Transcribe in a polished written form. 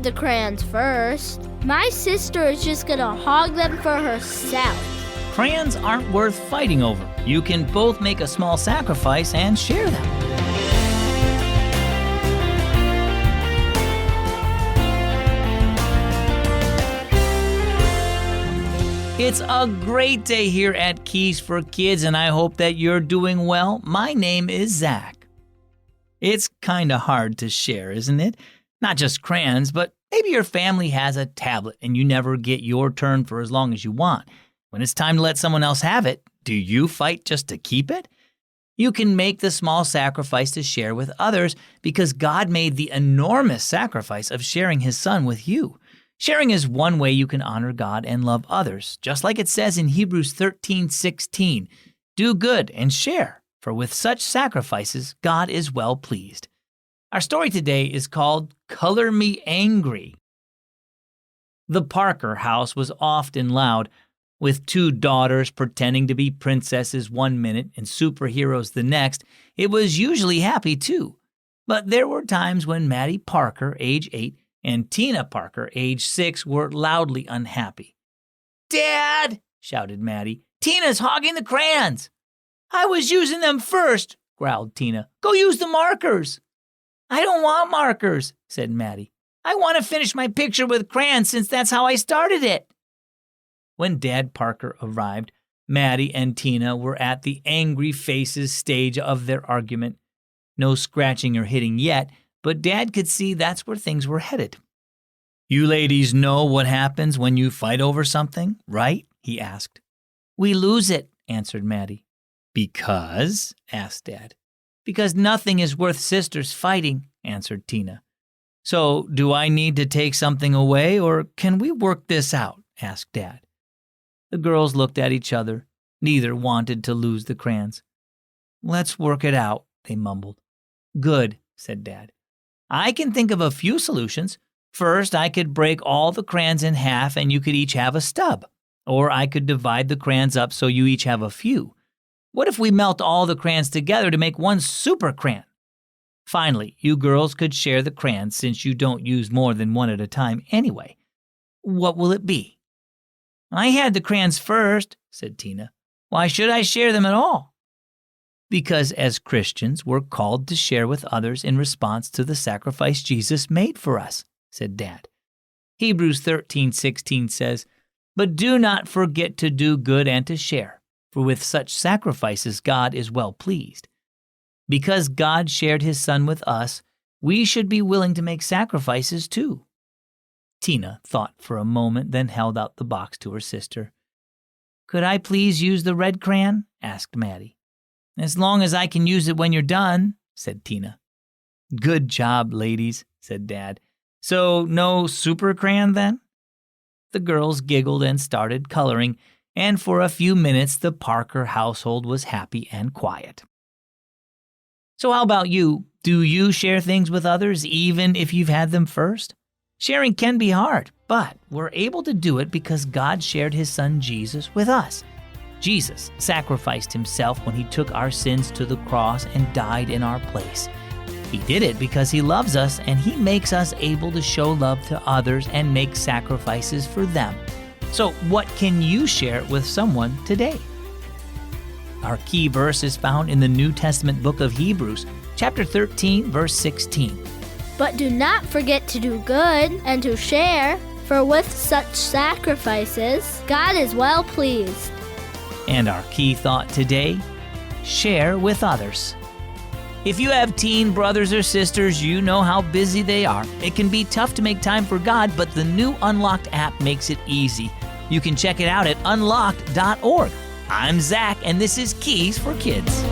the crayons first. My sister is just gonna hog them for herself. Crayons aren't worth fighting over. You can both make a small sacrifice and share them. It's a great day here at Keys for Kids, and I hope that you're doing well. My name is Zach. It's kind of hard to share, isn't it? Not just crayons, but maybe your family has a tablet and you never get your turn for as long as you want. When it's time to let someone else have it, do you fight just to keep it? You can make the small sacrifice to share with others because God made the enormous sacrifice of sharing His Son with you. Sharing is one way you can honor God and love others, just like it says in Hebrews 13:16. Do good and share, for with such sacrifices God is well pleased. Our story today is called Color Me Angry. The Parker house was often loud, with two daughters pretending to be princesses one minute and superheroes the next. It was usually happy too. But there were times when Maddie Parker, age 8, and Tina Parker, age 6, were loudly unhappy. "Dad!" shouted Maddie. "Tina's hogging the crayons!" "I was using them first," growled Tina. "Go use the markers." "I don't want markers," said Maddie. "I want to finish my picture with crayons since that's how I started it." When Dad Parker arrived, Maddie and Tina were at the angry faces stage of their argument. No scratching or hitting yet, but Dad could see that's where things were headed. "You ladies know what happens when you fight over something, right?" he asked. "We lose it," answered Maddie. "Because?" asked Dad. "Because nothing is worth sisters fighting," answered Tina. "So do I need to take something away, or can we work this out?" asked Dad. The girls looked at each other. Neither wanted to lose the crayons. "Let's work it out," they mumbled. "Good," said Dad. "I can think of a few solutions. First, I could break all the crayons in half and you could each have a stub. Or I could divide the crayons up so you each have a few. What if we melt all the crayons together to make one super crayon? Finally, you girls could share the crayons since you don't use more than one at a time anyway. What will it be?" "I had the crayons first," said Tina. "Why should I share them at all?" "Because as Christians, we're called to share with others in response to the sacrifice Jesus made for us," said Dad. Hebrews 13:16 says, "But do not forget to do good and to share, for with such sacrifices God is well pleased." Because God shared His Son with us, we should be willing to make sacrifices too. Tina thought for a moment, then held out the box to her sister. "Could I please use the red crayon?" asked Maddie. "As long as I can use it when you're done," said Tina. "Good job, ladies," said Dad. "So no super crayon then?" The girls giggled and started coloring, and for a few minutes the Parker household was happy and quiet. So how about you? Do you share things with others even if you've had them first? Sharing can be hard, but we're able to do it because God shared His Son Jesus with us. Jesus sacrificed Himself when He took our sins to the cross and died in our place. He did it because He loves us, and He makes us able to show love to others and make sacrifices for them. So what can you share with someone today? Our key verse is found in the New Testament book of Hebrews, chapter 13, verse 16. But do not forget to do good and to share, for with such sacrifices God is well pleased. And our key thought today, share with others. If you have teen brothers or sisters, you know how busy they are. It can be tough to make time for God, but the new Unlocked app makes it easy. You can check it out at unlocked.org. I'm Zach, and this is Keys for Kids.